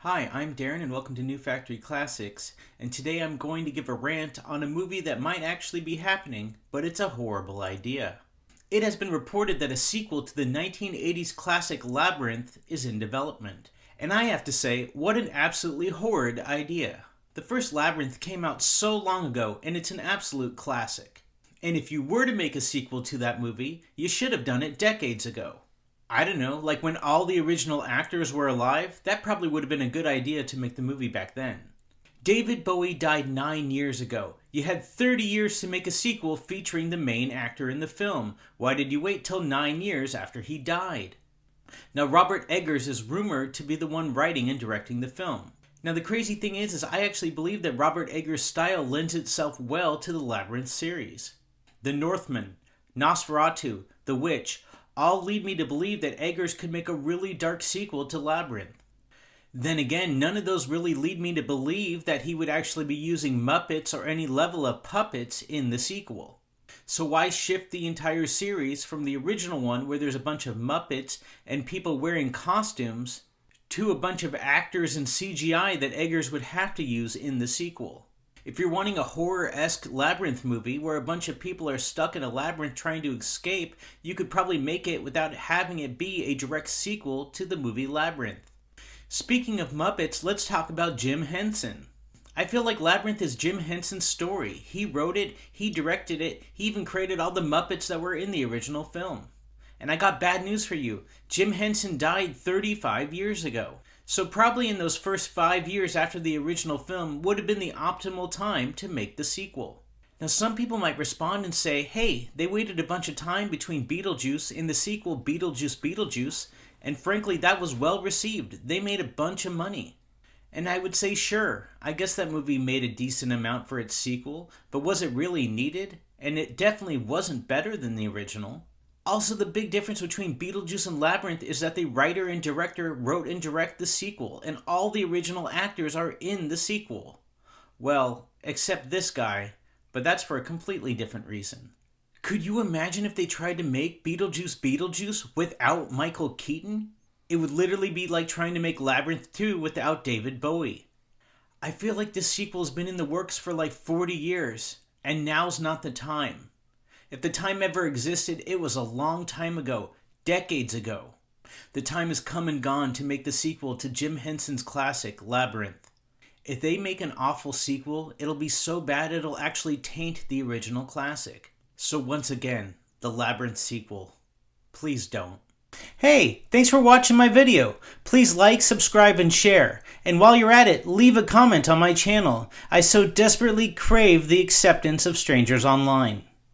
Hi, I'm Darren and welcome to New Factory Classics, and today I'm going to give a rant on a movie that might actually be happening, but it's a horrible idea. It has been reported that a sequel to the 1980s classic Labyrinth is in development, and I have to say, what an absolutely horrid idea. The first Labyrinth came out so long ago, and it's an absolute classic. And if you were to make a sequel to that movie, you should have done it decades ago. I don't know, like when all the original actors were alive, that probably would have been a good idea to make the movie back then. David Bowie died 9 years ago. You had 30 years to make a sequel featuring the main actor in the film. Why did you wait till 9 years after he died? Now Robert Eggers is rumored to be the one writing and directing the film. Now the crazy thing is I actually believe that Robert Eggers' style lends itself well to the Labyrinth series. The Northman, Nosferatu, The Witch, all lead me to believe that Eggers could make a really dark sequel to Labyrinth. Then again, none of those really lead me to believe that he would actually be using Muppets or any level of puppets in the sequel. So why shift the entire series from the original one where there's a bunch of Muppets and people wearing costumes to a bunch of actors and CGI that Eggers would have to use in the sequel? If you're wanting a horror-esque Labyrinth movie where a bunch of people are stuck in a labyrinth trying to escape, you could probably make it without having it be a direct sequel to the movie Labyrinth. Speaking of Muppets, let's talk about Jim Henson. I feel like Labyrinth is Jim Henson's story. He wrote it, he directed it, he even created all the Muppets that were in the original film. And I got bad news for you. Jim Henson died 35 years ago. So probably in those first 5 years after the original film would have been the optimal time to make the sequel. Now some people might respond and say, hey, they waited a bunch of time between Beetlejuice in the sequel Beetlejuice, and frankly that was well received. They made a bunch of money. And I would say sure, I guess that movie made a decent amount for its sequel, but was it really needed? And it definitely wasn't better than the original. Also, the big difference between Beetlejuice and Labyrinth is that the writer and director wrote and directed the sequel, and all the original actors are in the sequel. Well, except this guy, but that's for a completely different reason. Could you imagine if they tried to make Beetlejuice without Michael Keaton? It would literally be like trying to make Labyrinth 2 without David Bowie. I feel like this sequel has been in the works for like 40 years, and now's not the time. If the time ever existed, it was a long time ago, decades ago. The time has come and gone to make the sequel to Jim Henson's classic, Labyrinth. If they make an awful sequel, it'll be so bad it'll actually taint the original classic. So once again, the Labyrinth sequel. Please don't. Hey, thanks for watching my video. Please like, subscribe, and share. And while you're at it, leave a comment on my channel. I so desperately crave the acceptance of strangers online.